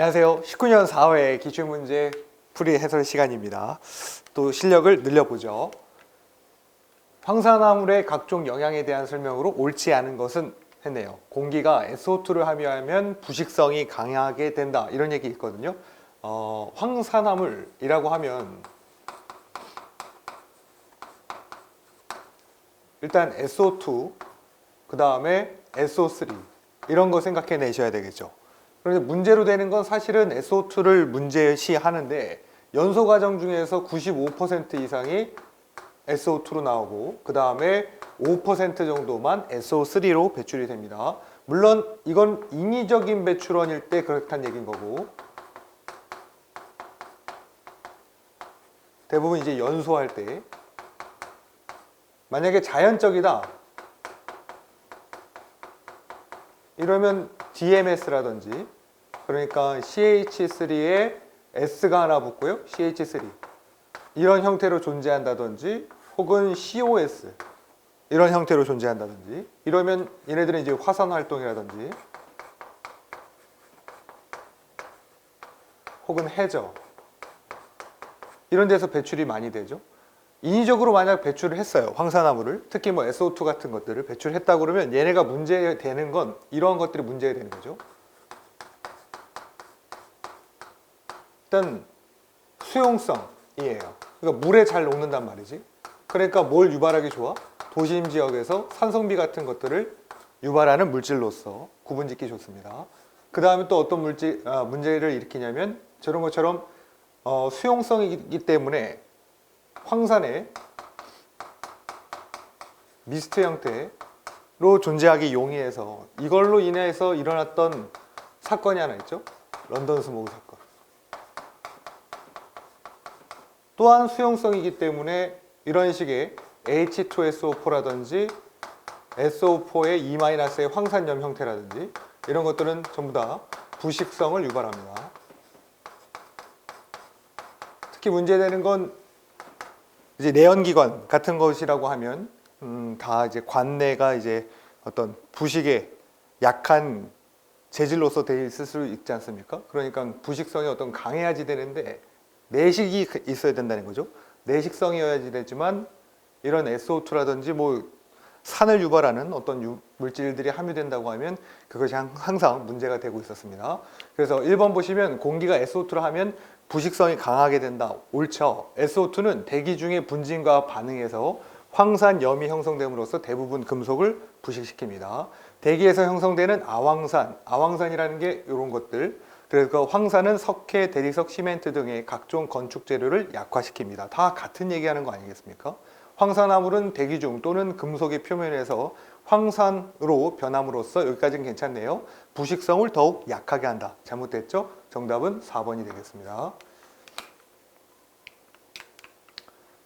안녕하세요. 19년 4회 기출문제 풀이 해설 시간입니다. 또 실력을 늘려보죠. 황산화물의 각종 영양에 대한 설명으로 옳지 않은 것은 했네요. 공기가 SO2를 함유하면 부식성이 강하게 된다, 이런 얘기 있거든요. 황산화물이라고 하면 일단 SO2, 그 다음에 SO3 이런 거 생각해 내셔야 되겠죠. 그런데 문제로 되는 건 사실은 SO2를 문제시하는데 연소 과정 중에서 95% 이상이 SO2로 나오고 그 다음에 5% 정도만 SO3로 배출이 됩니다. 물론 이건 인위적인 배출원일 때 그렇다는 얘기인 거고, 대부분 이제 연소할 때, 만약에 자연적이다 이러면 DMS라든지, 그러니까 CH3에 S가 하나 붙고요, CH3 이런 형태로 존재한다든지, 혹은 COS 이런 형태로 존재한다든지, 이러면 얘네들은 이제 화산 활동이라든지 혹은 해저 이런 데서 배출이 많이 되죠. 인위적으로 만약 배출을 했어요, 황산화물을, 특히 뭐 SO2 같은 것들을 배출했다고 그러면 얘네가 문제되는 건 이러한 것들이 문제가 되는 거죠. 일단 수용성이에요. 그러니까 물에 잘 녹는단 말이지. 그러니까 뭘 유발하기 좋아? 도심 지역에서 산성비 같은 것들을 유발하는 물질로서 구분짓기 좋습니다. 그 다음에 또 어떤 문제를 일으키냐면 저런 것처럼 수용성이기 때문에 황산에 미스트 형태로 존재하기 용이해서 이걸로 인해서 일어났던 사건이 하나 있죠. 런던 스모그 사건. 또한 수용성이기 때문에 이런 식의 H2SO4라든지 SO4의 E-의 황산염 형태라든지 이런 것들은 전부 다 부식성을 유발합니다. 특히 문제되는 건 이제 내연기관 같은 것이라고 하면 다 이제 관내가 이제 어떤 부식에 약한 재질로서 되어 있을 수 있지 않습니까? 그러니까 부식성이 어떤 강해야지 되는데 내식이 있어야 된다는 거죠. 내식성이어야지 되지만 이런 SO2라든지 뭐 산을 유발하는 어떤 물질들이 함유된다고 하면 그것이 항상 문제가 되고 있었습니다. 그래서 1번 보시면 공기가 SO2를 하면 부식성이 강하게 된다. 옳죠. SO2는 대기 중에 분진과 반응해서 황산염이 형성됨으로써 대부분 금속을 부식시킵니다. 대기에서 형성되는 아황산이라는 게 이런 것들. 그래서 황산은 석회, 대리석, 시멘트 등의 각종 건축 재료를 약화시킵니다. 다 같은 얘기하는 거 아니겠습니까? 황산화물은 대기 중 또는 금속의 표면에서 황산으로 변함으로써, 여기까지는 괜찮네요. 부식성을 더욱 약하게 한다. 잘못됐죠? 정답은 4번이 되겠습니다.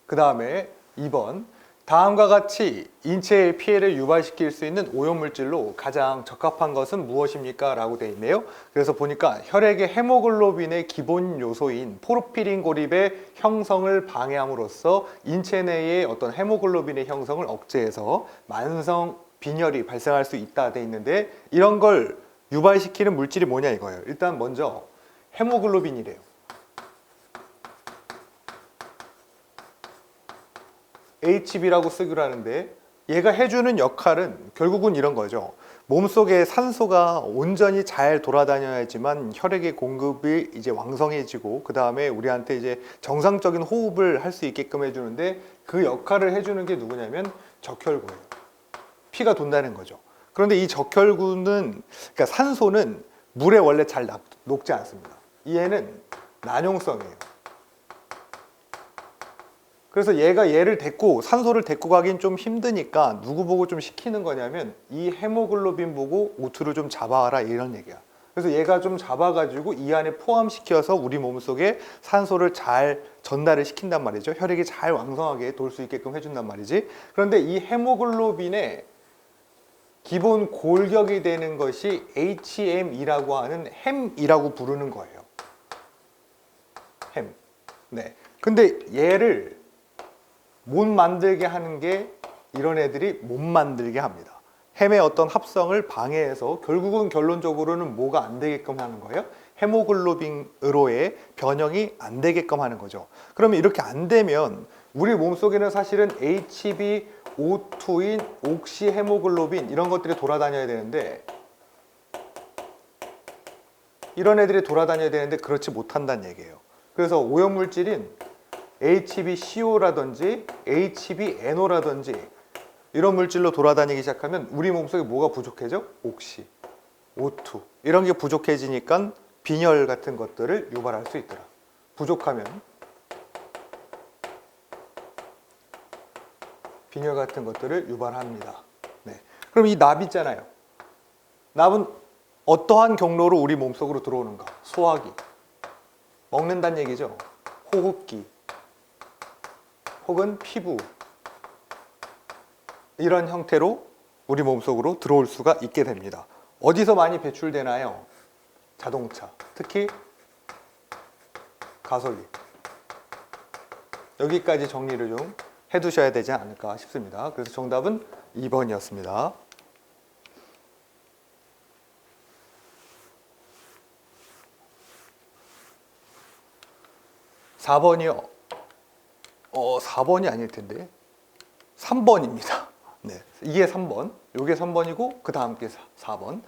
그 다음에 2번. 다음과 같이 인체에 피해를 유발시킬 수 있는 오염물질로 가장 적합한 것은 무엇입니까? 라고 되어 있네요. 그래서 보니까 혈액의 헤모글로빈의 기본 요소인 포르피린 고립의 형성을 방해함으로써 인체 내의 어떤 헤모글로빈의 형성을 억제해서 만성 빈혈이 발생할 수 있다 되어 있는데, 이런 걸 유발시키는 물질이 뭐냐 이거예요. 일단 먼저 헤모글로빈이래요. HB라고 쓰기로 하는데 얘가 해주는 역할은 결국은 이런 거죠. 몸속에 산소가 온전히 잘 돌아다녀야지만 혈액의 공급이 이제 왕성해지고 그 다음에 우리한테 이제 정상적인 호흡을 할 수 있게끔 해주는데, 그 역할을 해주는 게 누구냐면 적혈구예요. 피가 돈다는 거죠. 그런데 이 적혈구는, 그러니까 산소는 물에 원래 잘 녹지 않습니다. 얘는 난용성이에요. 그래서 얘를 산소를 데리고 가긴 좀 힘드니까 누구 보고 좀 시키는 거냐면 이 헤모글로빈 보고 O2를 좀 잡아와라, 이런 얘기야. 그래서 얘가 좀 잡아가지고 이 안에 포함시켜서 우리 몸속에 산소를 잘 전달을 시킨단 말이죠. 혈액이 잘 왕성하게 돌 수 있게끔 해준단 말이지. 그런데 이 헤모글로빈의 기본 골격이 되는 것이 HM이라고 하는 햄이라고 부르는 거예요. 햄. 네. 근데 얘를 못 만들게 하는 게 이런 애들이 못 만들게 합니다. 햄의 어떤 합성을 방해해서 결국은 결론적으로는 뭐가 안 되게끔 하는 거예요? 헤모글로빈으로의 변형이 안 되게끔 하는 거죠. 그러면 이렇게 안 되면 우리 몸속에는 사실은 HbO2인 옥시 헤모글로빈 이런 것들이 돌아다녀야 되는데 이런 애들이 돌아다녀야 되는데 그렇지 못한다는 얘기예요. 그래서 오염물질인 HbCO라든지 HbNO라든지 이런 물질로 돌아다니기 시작하면 우리 몸속에 뭐가 부족해져? 옥시, O2 이런 게 부족해지니까 빈혈 같은 것들을 유발할 수 있더라. 부족하면 빈혈 같은 것들을 유발합니다. 네. 그럼 이 납 있잖아요. 납은 어떠한 경로로 우리 몸속으로 들어오는가? 소화기, 먹는다는 얘기죠. 호흡기, 혹은 피부 이런 형태로 우리 몸속으로 들어올 수가 있게 됩니다. 어디서 많이 배출되나요? 자동차, 특히 가솔린. 여기까지 정리를 좀 해두셔야 되지 않을까 싶습니다. 그래서 정답은 2번이었습니다. 4번이요. 4번이 아닐 텐데 3번입니다. 네, 이게 3번, 이게 3번이고 그 다음 게 4번.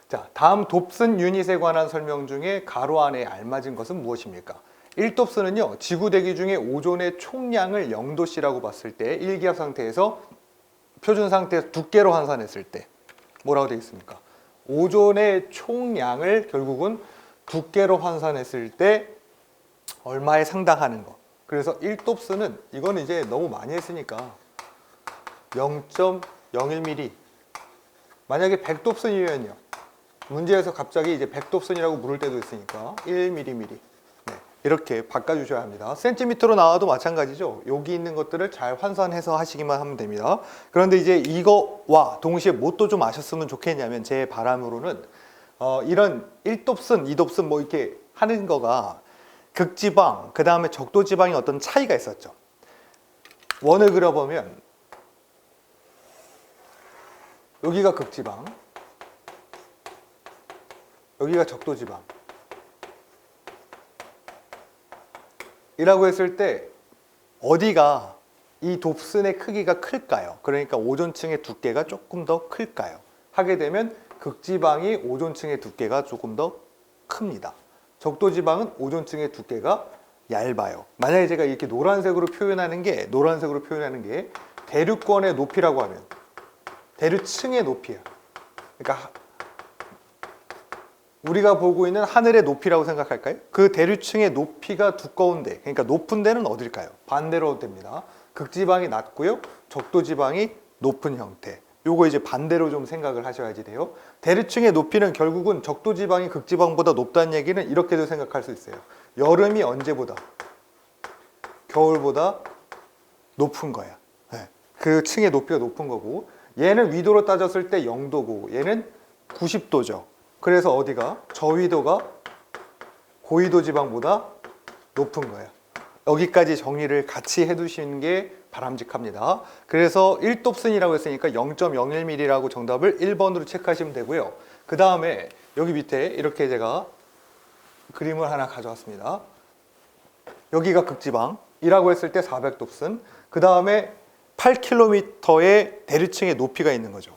자, 다음 돕슨 유닛에 관한 설명 중에 가로 안에 알맞은 것은 무엇입니까? 1돕슨은요, 지구 대기 중에 오존의 총량을 0도씨라고 봤을 때 1기압 상태에서 표준 상태에서 두께로 환산했을 때 뭐라고 되어 있습니까? 오존의 총량을 결국은 두께로 환산했을 때 얼마에 상당하는 거. 그래서 1돕슨은 이거는 이제 너무 많이 했으니까 0.01mm. 만약에 100돕슨이면요, 문제에서 갑자기 이제 100돕슨이라고 물을 때도 있으니까 1mm. 네, 이렇게 바꿔주셔야 합니다. 센티미터로 나와도 마찬가지죠. 여기 있는 것들을 잘 환산해서 하시기만 하면 됩니다. 그런데 이제 이거와 동시에 뭣도 좀 아셨으면 좋겠냐면, 제 바람으로는 이런 1돕슨, 2돕슨 뭐 이렇게 하는 거가 극지방, 그 다음에 적도지방의 어떤 차이가 있었죠. 원을 그려보면 여기가 극지방, 여기가 적도지방 이라고 했을 때 어디가 이 돕슨의 크기가 클까요? 그러니까 오존층의 두께가 조금 더 클까요? 하게 되면 극지방이 오존층의 두께가 조금 더 큽니다. 적도지방은 오존층의 두께가 얇아요. 만약에 제가 이렇게 노란색으로 표현하는 게 대륙권의 높이라고 하면 대륙층의 높이야. 그러니까 우리가 보고 있는 하늘의 높이라고 생각할까요? 그 대륙층의 높이가 두꺼운데, 그러니까 높은 데는 어딜까요? 반대로 됩니다. 극지방이 낮고요, 적도지방이 높은 형태. 요거 이제 반대로 좀 생각을 하셔야지 돼요. 대륙층의 높이는 결국은 적도지방이 극지방보다 높다는 얘기는 이렇게도 생각할 수 있어요. 여름이 언제보다? 겨울보다 높은 거야. 네. 그 층의 높이가 높은 거고, 얘는 위도로 따졌을 때 0도고 얘는 90도죠. 그래서 어디가? 저위도가 고위도 지방보다 높은 거야. 여기까지 정리를 같이 해두시는 게 바람직합니다. 그래서 1돕슨이라고 했으니까 0.01mm라고 정답을 1번으로 체크하시면 되고요. 그 다음에 여기 밑에 이렇게 제가 그림을 하나 가져왔습니다. 여기가 극지방이라고 했을 때 400돕슨, 그 다음에 8km의 대륙층의 높이가 있는 거죠.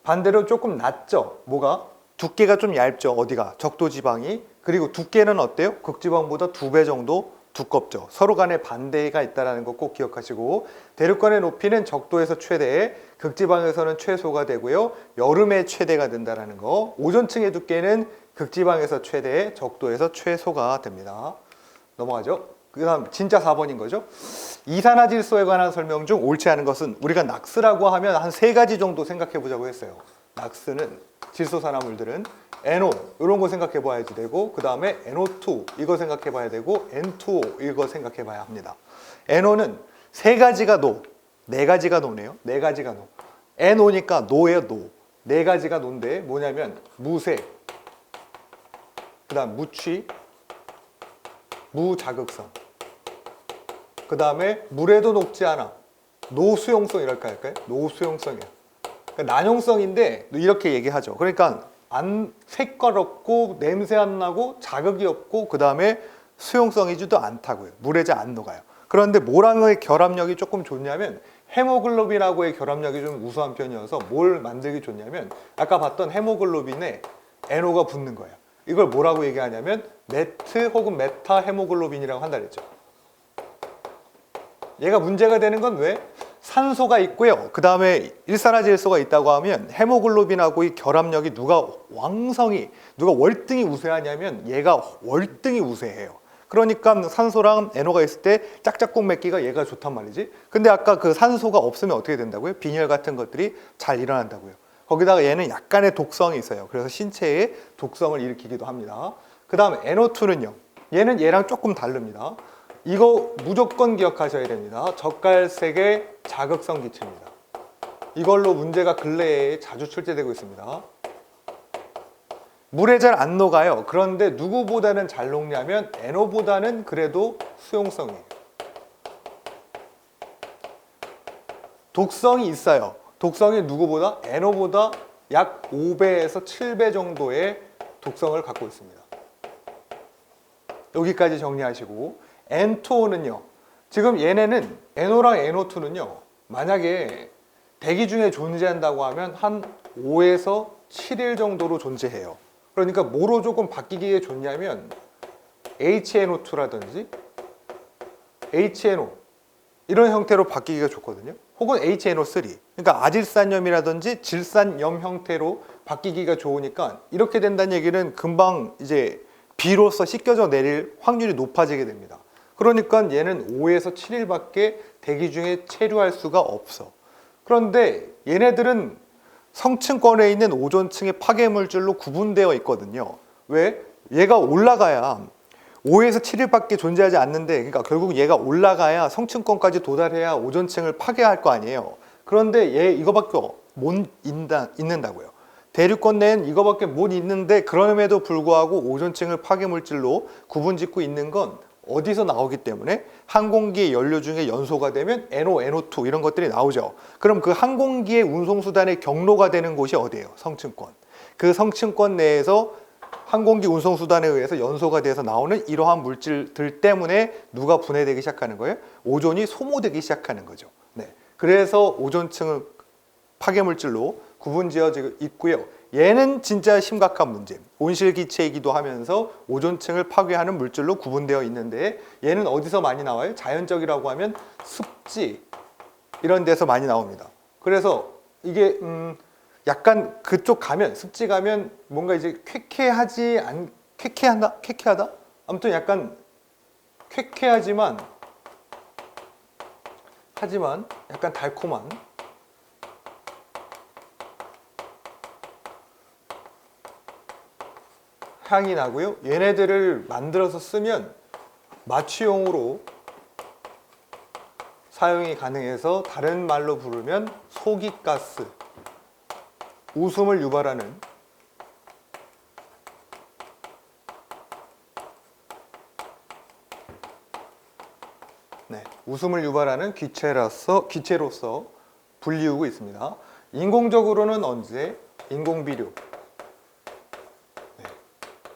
반대로 조금 낮죠. 뭐가? 두께가 좀 얇죠. 어디가? 적도지방이. 그리고 두께는 어때요? 극지방보다 2배 정도 두껍죠. 서로 간에 반대가 있다는 거 꼭 기억하시고, 대륙간의 높이는 적도에서 최대, 극지방에서는 최소가 되고요. 여름에 최대가 된다는 거. 오존층의 두께는 극지방에서 최대, 적도에서 최소가 됩니다. 넘어가죠. 그 다음 진짜 4번인 거죠. 이산화질소에 관한 설명 중 옳지 않은 것은, 우리가 낙스라고 하면 한 3가지 정도 생각해 보자고 했어요. 낙스는 질소산화물들은 NO 이런 거 생각해 봐야지 되고, 그 다음에 NO2 이거 생각해 봐야 되고, N2O 이거 생각해 봐야 합니다. NO는 3가지가 노, 4가지가 노네요. 4가지가 노. NO니까 노예요, 노. 4가지가 노인데 뭐냐면 무색, 그 다음 무취, 무자극성, 그 다음에 물에도 녹지 않아. 노수용성 이랄까 할까요? 노수용성이야. 그러니까 난용성인데 이렇게 얘기하죠. 그러니까 안 색깔없고 냄새 안 나고 자극이 없고 그 다음에 수용성이지도 않다고요. 물에 잘 안 녹아요. 그런데 뭐랑의 결합력이 조금 좋냐면 헤모글로빈하고의 결합력이 좀 우수한 편이어서 뭘 만들기 좋냐면 아까 봤던 헤모글로빈에 NO가 붙는 거예요. 이걸 뭐라고 얘기하냐면 메트 혹은 메타 헤모글로빈이라고 한다 그랬죠. 얘가 문제가 되는 건 왜? 산소가 있고요. 그 다음에 일산화질소가 있다고 하면 헤모글로빈하고의 결합력이 누가 월등히 우세하냐면 얘가 월등히 우세해요. 그러니까 산소랑 NO가 있을 때 짝짝꿍 맺기가 얘가 좋단 말이지. 근데 아까 그 산소가 없으면 어떻게 된다고요? 빈혈 같은 것들이 잘 일어난다고요. 거기다가 얘는 약간의 독성이 있어요. 그래서 신체에 독성을 일으키기도 합니다. 그 다음 NO2는요. 얘는 얘랑 조금 다릅니다. 이거 무조건 기억하셔야 됩니다. 젓갈색의 자극성 기체입니다. 이걸로 문제가 근래에 자주 출제되고 있습니다. 물에 잘 안 녹아요. 그런데 누구보다는 잘 녹냐면 NO보다는 그래도 수용성이에요. 독성이 있어요. 독성이 누구보다? NO보다 약 5배에서 7배 정도의 독성을 갖고 있습니다. 여기까지 정리하시고 N2O는요. 지금 얘네는 NO랑 NO2는요. 만약에 대기 중에 존재한다고 하면 한 5에서 7일 정도로 존재해요. 그러니까 뭐로 조금 바뀌기에 좋냐면 HNO2라든지 HNO 이런 형태로 바뀌기가 좋거든요. 혹은 HNO3 그러니까 아질산염이라든지 질산염 형태로 바뀌기가 좋으니까 이렇게 된다는 얘기는 금방 이제 비로서 씻겨져 내릴 확률이 높아지게 됩니다. 그러니까 얘는 5에서 7일밖에 대기 중에 체류할 수가 없어. 그런데 얘네들은 성층권에 있는 오존층의 파괴물질로 구분되어 있거든요. 왜? 얘가 올라가야 5에서 7일밖에 존재하지 않는데 그러니까 결국 얘가 올라가야 성층권까지 도달해야 오존층을 파괴할 거 아니에요. 그런데 얘 이거밖에 못 있는다고요. 대륙권 내엔 이거밖에 못 있는데 그럼에도 불구하고 오존층을 파괴물질로 구분짓고 있는 건 어디서 나오기 때문에 항공기의 연료 중에 연소가 되면 NO, NO2 이런 것들이 나오죠. 그럼 그 항공기의 운송수단의 경로가 되는 곳이 어디예요? 성층권. 그 성층권 내에서 항공기 운송수단에 의해서 연소가 돼서 나오는 이러한 물질들 때문에 누가 분해되기 시작하는 거예요? 오존이 소모되기 시작하는 거죠. 네. 그래서 오존층은 파괴물질로 구분지어지고 있고요. 얘는 진짜 심각한 문제. 온실기체이기도 하면서 오존층을 파괴하는 물질로 구분되어 있는데 얘는 어디서 많이 나와요? 자연적이라고 하면 습지 이런 데서 많이 나옵니다. 그래서 이게 약간 그쪽 가면 습지 가면 뭔가 이제 쾌쾌하다? 아무튼 약간 쾌쾌하지만 약간 달콤한 향이 나고요. 얘네들을 만들어서 쓰면 마취용으로 사용이 가능해서 다른 말로 부르면 소기가스, 웃음을 유발하는 웃음을 유발하는 기체로서 불리우고 있습니다. 인공적으로는 언제? 인공비료.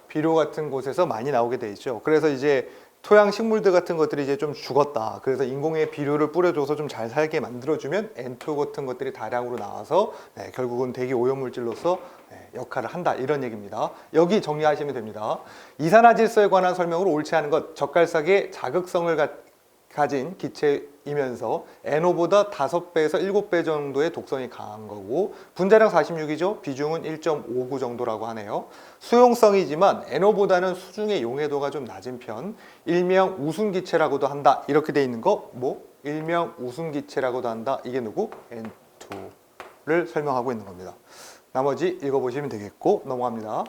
비료 같은 곳에서 많이 나오게 돼 있죠. 그래서 이제 토양 식물들 같은 것들이 이제 좀 죽었다. 그래서 인공의 비료를 뿌려줘서 좀 잘 살게 만들어주면 N2O 같은 것들이 다량으로 나와서 결국은 대기 오염물질로서 역할을 한다. 이런 얘기입니다. 여기 정리하시면 됩니다. 이산화질소에 관한 설명으로 옳지 않은 것, 젓갈삭의 자극성을 가진 기체이면서 NO보다 5배에서 7배 정도의 독성이 강한 거고 분자량 46이죠. 비중은 1.59 정도라고 하네요. 수용성이지만 NO보다는 수중의 용해도가 좀 낮은 편. 일명 우순기체라고도 한다. 이렇게 돼 있는 거 일명 우순기체라고도 한다. 이게 누구? N2를 설명하고 있는 겁니다. 나머지 읽어보시면 되겠고 넘어갑니다.